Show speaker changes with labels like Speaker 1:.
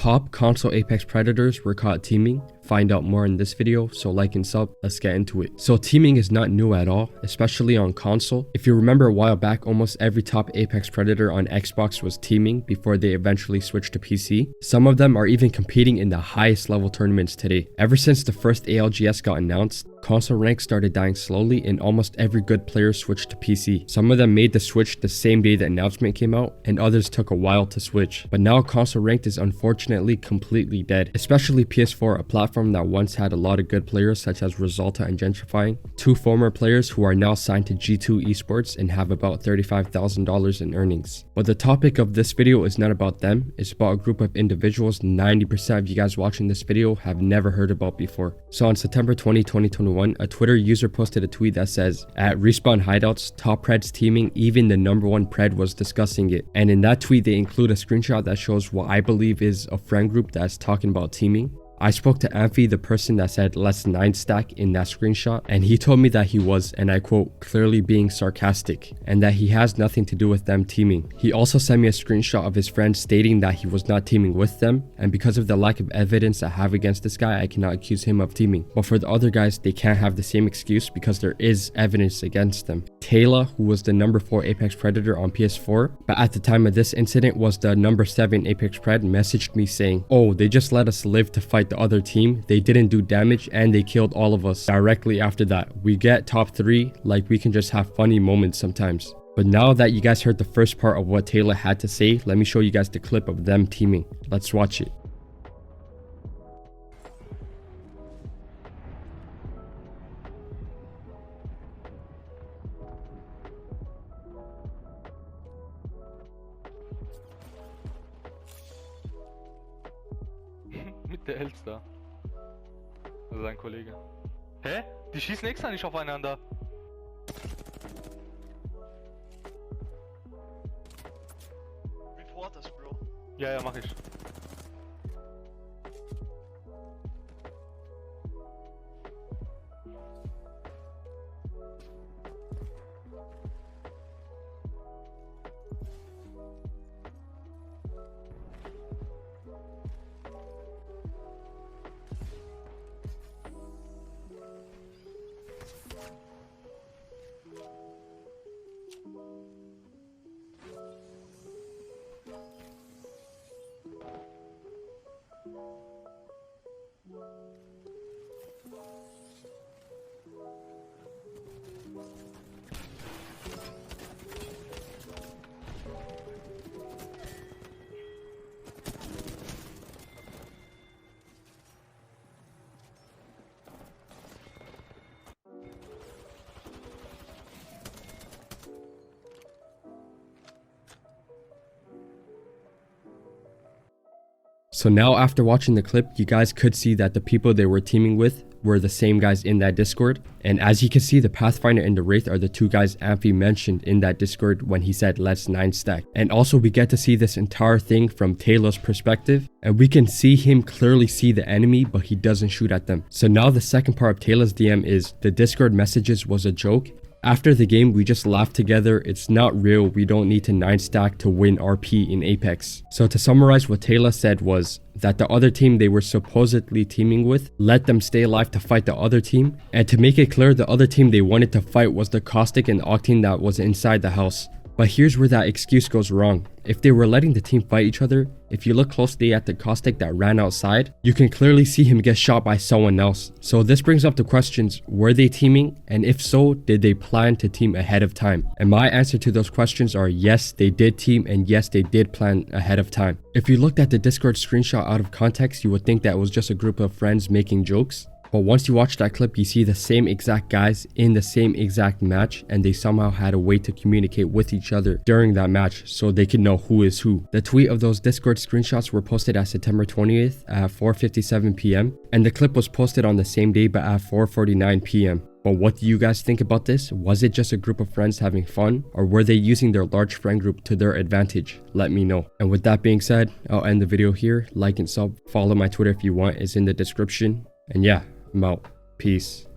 Speaker 1: top console Apex Predators were caught teaming. Find out more in this video, so like and sub, let's get into it. So teaming is not new at all, especially on console. If you remember a while back, almost every top Apex Predator on Xbox was teaming before they eventually switched to PC. Some of them are even competing in the highest level tournaments today. Ever since the first ALGS got announced, console ranks started dying slowly and almost every good player switched to PC. Some of them made the switch the same day the announcement came out, and others took a while to switch. But now console ranked is unfortunately completely dead, especially PS4, a platform that once had a lot of good players such as Resulta and Gentrifying, two former players who are now signed to G2 Esports and have about $35,000 in earnings. But the topic of this video is not about them, it's about a group of individuals 90% of you guys watching this video have never heard about before. So on September 20, 2021, a Twitter user posted a tweet that says, "At Respawn Hideouts, top Preds teaming, even the #1 Pred was discussing it." And in that tweet they include a screenshot that shows what I believe is a friend group that's talking about teaming. I spoke to Amphi, the person that said let's 9 stack in that screenshot, and he told me that he was, and I quote, clearly being sarcastic, and that he has nothing to do with them teaming. He also sent me a screenshot of his friend stating that he was not teaming with them, and because of the lack of evidence I have against this guy, I cannot accuse him of teaming. But for the other guys, they can't have the same excuse because there is evidence against them. Taylor, who was the #4 Apex Predator on PS4, but at the time of this incident was the #7 Apex Pred, messaged me saying, "Oh, they just let us live to fight the other team. They didn't do damage and they killed all of us." Directly after that, we get top 3, like we can just have funny moments sometimes. But now that you guys heard the first part of what Taylor had to say, let me show you guys the clip of them teaming. Let's watch it.
Speaker 2: Mit der Elster. Also sein Kollege. Hä? Die schießen extra nicht aufeinander.
Speaker 3: Report us, bro.
Speaker 2: Ja, ja, mach ich.
Speaker 1: So now after watching the clip, you guys could see that the people they were teaming with were the same guys in that Discord. And as you can see, the Pathfinder and the Wraith are the two guys Amphi mentioned in that Discord when he said let's 9 stack. And also we get to see this entire thing from Taylor's perspective, and we can see him clearly see the enemy, but he doesn't shoot at them. So now the second part of Taylor's DM is the Discord messages was a joke. After the game, we just laughed together. It's not real. We don't need to 9 stack to win RP in Apex. So to summarize, what Taylor said was that the other team they were supposedly teaming with let them stay alive to fight the other team. And to make it clear, the other team they wanted to fight was the Caustic and Octane that was inside the house. But here's where that excuse goes wrong. If they were letting the team fight each other, if you look closely at the Caustic that ran outside, you can clearly see him get shot by someone else. So this brings up the questions, were they teaming? And if so, did they plan to team ahead of time? And my answer to those questions are yes, they did team, and yes, they did plan ahead of time. If you looked at the Discord screenshot out of context, you would think that it was just a group of friends making jokes. But once you watch that clip, you see the same exact guys in the same exact match, and they somehow had a way to communicate with each other during that match so they could know who is who. The tweet of those Discord screenshots were posted at September 20th at 4:57 p.m. and the clip was posted on the same day but at 4:49 p.m. But what do you guys think about this? Was it just a group of friends having fun, or were they using their large friend group to their advantage? Let me know. And with that being said, I'll end the video here. Like and sub, follow my Twitter if you want, it's in the description. And yeah, I'm out. Peace.